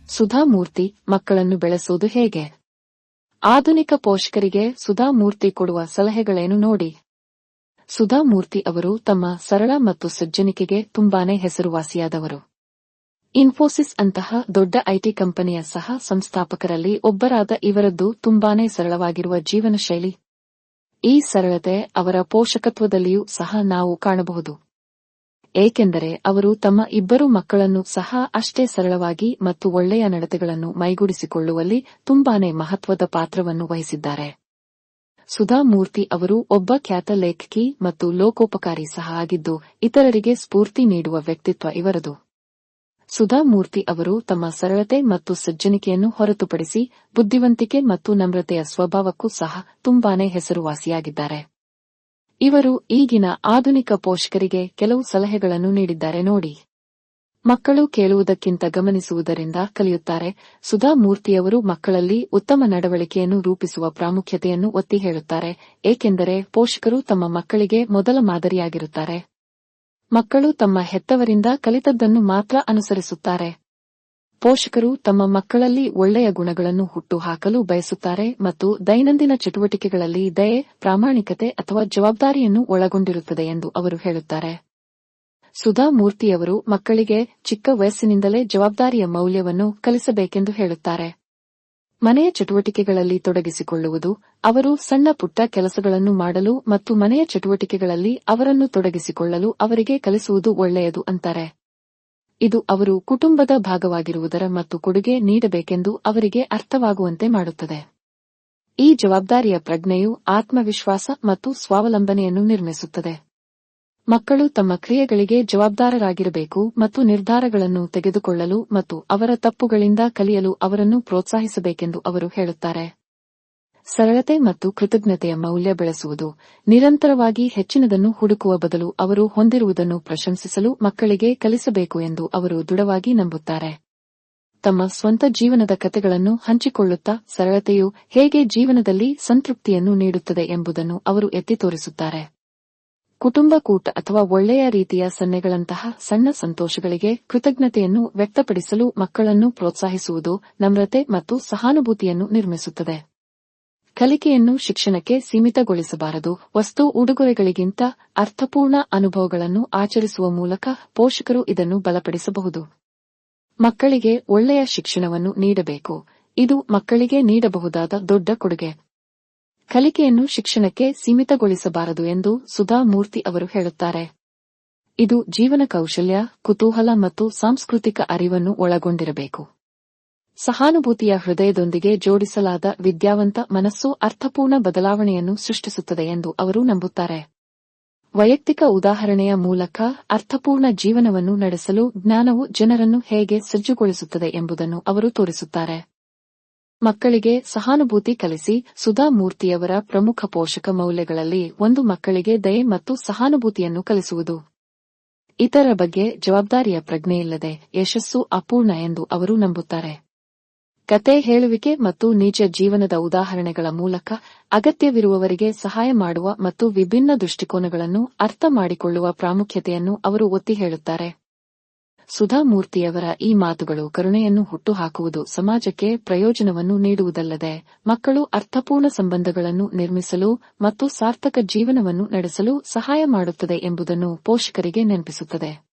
ಸುಧಾಮೂರ್ತಿ ಮಕ್ಕಳನ್ನು ಬೆಳೆಸುವುದು ಹೇಗೆ? ಆಧುನಿಕ ಪೋಷಕರಿಗೆ ಸುಧಾಮೂರ್ತಿ ಕೊಡುವ ಸಲಹೆಗಳೇನು ನೋಡಿ. ಸುಧಾಮೂರ್ತಿ ಅವರು ತಮ್ಮ ಸರಳ ಮತ್ತು ಸಜ್ಜನಿಕೆಗೆ ತುಂಬಾನೇ ಹೆಸರುವಾಸಿಯಾದವರು. ಇನ್ಫೋಸಿಸ್ ಅಂತಹ ದೊಡ್ಡ ಐಟಿ ಕಂಪನಿಯ ಸಹ ಸಂಸ್ಥಾಪಕರಲ್ಲಿ ಒಬ್ಬರಾದ ಇವರದ್ದು ತುಂಬಾನೇ ಸರಳವಾಗಿರುವ ಜೀವನ ಶೈಲಿ. ಈ ಸರಳತೆ ಅವರ ಪೋಷಕತ್ವದಲ್ಲಿಯೂ ಸಹ ನಾವು ಕಾಣಬಹುದು. ಏಕೆಂದರೆ ಅವರು ತಮ್ಮ ಇಬ್ಬರು ಮಕ್ಕಳನ್ನು ಸಹ ಅಷ್ಟೇ ಸರಳವಾಗಿ ಮತ್ತು ಒಳ್ಳೆಯ ನಡತೆಗಳನ್ನು ಮೈಗೂಡಿಸಿಕೊಳ್ಳುವಲ್ಲಿ ತುಂಬಾನೇ ಮಹತ್ವದ ಪಾತ್ರವನ್ನು ವಹಿಸಿದ್ದಾರೆ. ಸುಧಾಮೂರ್ತಿ ಅವರು ಒಬ್ಬ ಖ್ಯಾತ ಲೇಖಕಿ ಮತ್ತು ಲೋಕೋಪಕಾರಿ ಸಹ ಆಗಿದ್ದು, ಇತರರಿಗೆ ಸ್ಫೂರ್ತಿ ನೀಡುವ ವ್ಯಕ್ತಿತ್ವ ಇವರದು. ಸುಧಾಮೂರ್ತಿ ಅವರು ತಮ್ಮ ಸರಳತೆ ಮತ್ತು ಸಜ್ಜನಿಕೆಯನ್ನು ಹೊರತುಪಡಿಸಿ ಬುದ್ಧಿವಂತಿಕೆ ಮತ್ತು ನಮ್ರತೆಯ ಸ್ವಭಾವಕ್ಕೂ ಸಹ ತುಂಬಾನೇ ಹೆಸರುವಾಸಿಯಾಗಿದ್ದಾರೆ. ಇವರು ಈಗಿನ ಆಧುನಿಕ ಪೋಷಕರಿಗೆ ಕೆಲವು ಸಲಹೆಗಳನ್ನು ನೀಡಿದ್ದಾರೆ ನೋಡಿ. ಮಕ್ಕಳು ಕೇಳುವುದಕ್ಕಿಂತ ಗಮನಿಸುವುದರಿಂದ ಕಲಿಯುತ್ತಾರೆ. ಸುಧಾಮೂರ್ತಿಯವರು ಮಕ್ಕಳಲ್ಲಿ ಉತ್ತಮ ನಡವಳಿಕೆಯನ್ನು ರೂಪಿಸುವ ಪ್ರಾಮುಖ್ಯತೆಯನ್ನು ಒತ್ತಿ ಹೇಳುತ್ತಾರೆ, ಏಕೆಂದರೆ ಪೋಷಕರು ತಮ್ಮ ಮಕ್ಕಳಿಗೆ ಮೊದಲ ಮಾದರಿಯಾಗಿರುತ್ತಾರೆ. ಮಕ್ಕಳು ತಮ್ಮ ಹೆತ್ತವರಿಂದ ಕಲಿತದ್ದನ್ನು ಮಾತ್ರ ಅನುಸರಿಸುತ್ತಾರೆ. ಪೋಷಕರು ತಮ್ಮ ಮಕ್ಕಳಲ್ಲಿ ಒಳ್ಳೆಯ ಗುಣಗಳನ್ನು ಹುಟ್ಟುಹಾಕಲು ಬಯಸುತ್ತಾರೆ ಮತ್ತು ದೈನಂದಿನ ಚಟುವಟಿಕೆಗಳಲ್ಲಿ ದಯೆ, ಪ್ರಾಮಾಣಿಕತೆ ಅಥವಾ ಜವಾಬ್ದಾರಿಯನ್ನು ಒಳಗೊಂಡಿರುತ್ತದೆ ಎಂದು ಅವರು ಹೇಳುತ್ತಾರೆ. ಸುಧಾಮೂರ್ತಿಯವರು ಮಕ್ಕಳಿಗೆ ಚಿಕ್ಕ ವಯಸ್ಸಿನಿಂದಲೇ ಜವಾಬ್ದಾರಿಯ ಮೌಲ್ಯವನ್ನು ಕಲಿಸಬೇಕೆಂದು ಹೇಳುತ್ತಾರೆ. ಮನೆಯ ಚಟುವಟಿಕೆಗಳಲ್ಲಿ ತೊಡಗಿಸಿಕೊಳ್ಳುವುದು, ಅವರು ಸಣ್ಣ ಪುಟ್ಟ ಕೆಲಸಗಳನ್ನು ಮಾಡಲು ಮತ್ತು ಮನೆಯ ಚಟುವಟಿಕೆಗಳಲ್ಲಿ ಅವರನ್ನು ತೊಡಗಿಸಿಕೊಳ್ಳಲು ಅವರಿಗೆ ಕಲಿಸುವುದು ಒಳ್ಳೆಯದು ಅಂತಾರೆ. ಇದು ಅವರು ಕುಟುಂಬದ ಭಾಗವಾಗಿರುವುದರ ಮತ್ತು ಕೊಡುಗೆ ನೀಡಬೇಕೆಂದು ಅವರಿಗೆ ಅರ್ಥವಾಗುವಂತೆ ಮಾಡುತ್ತದೆ. ಈ ಜವಾಬ್ದಾರಿಯ ಪ್ರಜ್ಞೆಯು ಆತ್ಮವಿಶ್ವಾಸ ಮತ್ತು ಸ್ವಾವಲಂಬನೆಯನ್ನು ನಿರ್ಮಿಸುತ್ತದೆ. ಮಕ್ಕಳು ತಮ್ಮ ಕ್ರಿಯೆಗಳಿಗೆ ಜವಾಬ್ದಾರರಾಗಿರಬೇಕು ಮತ್ತು ನಿರ್ಧಾರಗಳನ್ನು ತೆಗೆದುಕೊಳ್ಳಲು ಮತ್ತು ಅವರ ತಪ್ಪುಗಳಿಂದ ಕಲಿಯಲು ಅವರನ್ನು ಪ್ರೋತ್ಸಾಹಿಸಬೇಕೆಂದು ಅವರು ಹೇಳುತ್ತಾರೆ. ಸರಳತೆ ಮತ್ತು ಕೃತಜ್ಞತೆಯ ಮೌಲ್ಯ ಬೆಳೆಸುವುದು, ನಿರಂತರವಾಗಿ ಹೆಚ್ಚಿನದನ್ನು ಹುಡುಕುವ ಬದಲು ಅವರು ಹೊಂದಿರುವುದನ್ನು ಪ್ರಶಂಸಿಸಲು ಮಕ್ಕಳಿಗೆ ಕಲಿಸಬೇಕು ಎಂದು ಅವರು ದೃಢವಾಗಿ ನಂಬುತ್ತಾರೆ. ತಮ್ಮ ಸ್ವಂತ ಜೀವನದ ಕಥೆಗಳನ್ನು ಹಂಚಿಕೊಳ್ಳುತ್ತಾ ಸರಳತೆಯು ಹೇಗೆ ಜೀವನದಲ್ಲಿ ಸಂತೃಪ್ತಿಯನ್ನು ನೀಡುತ್ತದೆ ಎಂಬುದನ್ನು ಅವರು ಎತ್ತಿ ತೋರಿಸುತ್ತಾರೆ. ಕುಟುಂಬ ಕೂಟ ಅಥವಾ ಒಳ್ಳೆಯ ರೀತಿಯ ಸನ್ನೆಗಳಂತಹ ಸಣ್ಣ ಸಂತೋಷಗಳಿಗೆ ಕೃತಜ್ಞತೆಯನ್ನು ವ್ಯಕ್ತಪಡಿಸಲು ಮಕ್ಕಳನ್ನು ಪ್ರೋತ್ಸಾಹಿಸುವುದು ನಮ್ರತೆ ಮತ್ತು ಸಹಾನುಭೂತಿಯನ್ನು ನಿರ್ಮಿಸುತ್ತದೆ. ಕಲಿಕೆಯನ್ನು ಶಿಕ್ಷಣಕ್ಕೆ ಸೀಮಿತಗೊಳಿಸಬಾರದು. ವಸ್ತು ಉಡುಗೊರೆಗಳಿಗಿಂತ ಅರ್ಥಪೂರ್ಣ ಅನುಭವಗಳನ್ನು ಆಚರಿಸುವ ಮೂಲಕ ಪೋಷಕರು ಇದನ್ನು ಬಲಪಡಿಸಬಹುದು. ಮಕ್ಕಳಿಗೆ ಒಳ್ಳೆಯ ಶಿಕ್ಷಣವನ್ನು ನೀಡಬೇಕು. ಇದು ಮಕ್ಕಳಿಗೆ ನೀಡಬಹುದಾದ ದೊಡ್ಡ ಕೊಡುಗೆ. ಕಲಿಕೆಯನ್ನು ಶಿಕ್ಷಣಕ್ಕೆ ಸೀಮಿತಗೊಳಿಸಬಾರದು ಎಂದು ಸುಧಾಮೂರ್ತಿ ಅವರು ಹೇಳುತ್ತಾರೆ. ಇದು ಜೀವನ ಕೌಶಲ್ಯ, ಕುತೂಹಲ ಮತ್ತು ಸಾಂಸ್ಕೃತಿಕ ಅರಿವನ್ನು ಒಳಗೊಂಡಿರಬೇಕು. ಸಹಾನುಭೂತಿಯ ಹೃದಯದೊಂದಿಗೆ ಜೋಡಿಸಲಾದ ವಿದ್ಯಾವಂತ ಮನಸ್ಸು ಅರ್ಥಪೂರ್ಣ ಬದಲಾವಣೆಯನ್ನು ಸೃಷ್ಟಿಸುತ್ತದೆ ಎಂದು ಅವರು ನಂಬುತ್ತಾರೆ. ವೈಯಕ್ತಿಕ ಉದಾಹರಣೆಯ ಮೂಲಕ ಅರ್ಥಪೂರ್ಣ ಜೀವನವನ್ನು ನಡೆಸಲು ಜ್ಞಾನವು ಜನರನ್ನು ಹೇಗೆ ಸಜ್ಜುಗೊಳಿಸುತ್ತದೆ ಎಂಬುದನ್ನು ಅವರು ತೋರಿಸುತ್ತಾರೆ. ಮಕ್ಕಳಿಗೆ ಸಹಾನುಭೂತಿ ಕಲಿಸಿ. ಸುಧಾಮೂರ್ತಿಯವರ ಪ್ರಮುಖ ಪೋಷಕ ಮೌಲ್ಯಗಳಲ್ಲಿ ಒಂದು ಮಕ್ಕಳಿಗೆ ದಯೆ ಮತ್ತು ಸಹಾನುಭೂತಿಯನ್ನು ಕಲಿಸುವುದು. ಇತರ ಬಗ್ಗೆ ಜವಾಬ್ದಾರಿಯ ಪ್ರಜ್ಞೆಯಿಲ್ಲದೆ ಯಶಸ್ಸು ಅಪೂರ್ಣ ಎಂದು ಅವರು ನಂಬುತ್ತಾರೆ. ಕತೆ ಹೇಳುವಿಕೆ ಮತ್ತು ನಿಜ ಜೀವನದ ಉದಾಹರಣೆಗಳ ಮೂಲಕ ಅಗತ್ಯವಿರುವವರಿಗೆ ಸಹಾಯ ಮಾಡುವ ಮತ್ತು ವಿಭಿನ್ನ ದೃಷ್ಟಿಕೋನಗಳನ್ನು ಅರ್ಥ ಮಾಡಿಕೊಳ್ಳುವ ಪ್ರಾಮುಖ್ಯತೆಯನ್ನು ಅವರು ಒತ್ತಿ ಹೇಳುತ್ತಾರೆ. ಸುಧಾಮೂರ್ತಿಯವರ ಈ ಮಾತುಗಳು ಕರುಣೆಯನ್ನು ಹುಟ್ಟುಹಾಕುವುದು, ಸಮಾಜಕ್ಕೆ ಪ್ರಯೋಜನವನ್ನು ನೀಡುವುದಲ್ಲದೆ ಮಕ್ಕಳು ಅರ್ಥಪೂರ್ಣ ಸಂಬಂಧಗಳನ್ನು ನಿರ್ಮಿಸಲು ಮತ್ತು ಸಾರ್ಥಕ ಜೀವನವನ್ನು ನಡೆಸಲು ಸಹಾಯ ಮಾಡುತ್ತದೆ ಎಂಬುದನ್ನು ಪೋಷಕರಿಗೆ ನೆನಪಿಸುತ್ತದೆ.